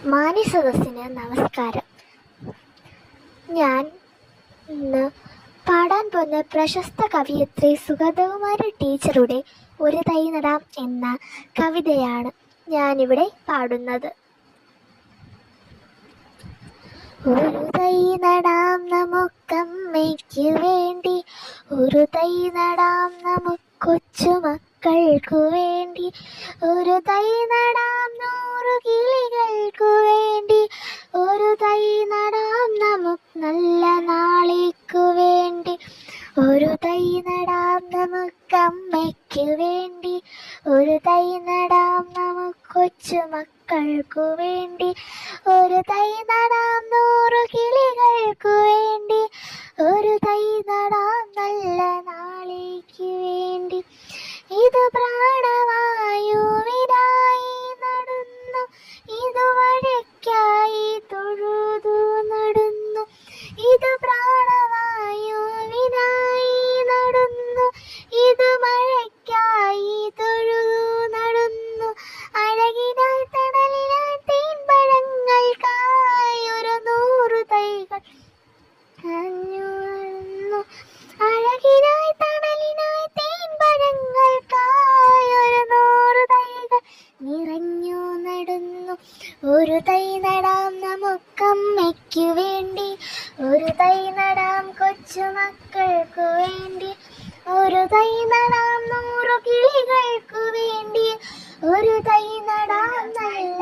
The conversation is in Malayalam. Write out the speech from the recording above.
മാന്യസദസ്സിന് നമസ്കാരം. ഞാൻ ഇന്ന് പാടാൻ പോകുന്ന പ്രശസ്ത കവയിത്രി സുഗതകുമാരി ടീച്ചറുടെ ഒരു തൈ നടാം എന്ന കവിതയാണ് ഞാനിവിടെ പാടുന്നത്. ഒരു തൈ നടാം നമുക്കമ്മയ്ക്ക് വേണ്ടി, ഒരു തൈ നടാം കൊച്ചുമക്കൾക്കു വേണ്ടി, ഒരു തൈ നടാം 100 കിളികൾക്കു വേണ്ടി, ഒരു തൈ നടാം നമുക്ക് നല്ല നാളേക്കു വേണ്ടി, ഒരു തൈ നടാം നമുക്കമ്മയ്ക്ക് വേണ്ടി, ഒരു തൈ നടാം കൊച്ചുമക്കൾക്കു വേണ്ടി, ഒരു തൈ നടാം 100 കിളികൾക്കു വേണ്ടി, ഒരു തൈ നടാം നല്ല നാളേക്ക് വേണ്ടി. ഇത് പ്രാണവായുവിനായി നടുന്നു, ഇത് വഴിക്കായി തൊഴുതു നടുന്നു, ഇത് പ്രാണവായുവിനായി നടുന്നു, ഇത് മഴയ്ക്കായി തൊഴുതു നടുന്നു, അഴകിനായി തണലിനായി തേൻപഴങ്ങൾക്കായി ഒരു 100 തൈകൾ നടുന്നു, അഴകിനായി തണലിനായി തേൻപഴങ്ങൾക്കായി ഒരു 100 തൈകൾ നിറഞ്ഞു നടുന്നു. ഒരു തൈ നടാം നമുക്കമ്മയ്ക്കു വേണ്ടി, ഒരു തൈ നടാം കൊച്ചുമക്കൾക്കു വേണ്ടി, ഒരു തൈ നടാം 100 കിളികൾക്കു വേണ്ടി, ഒരു തൈ നടാം നല്ല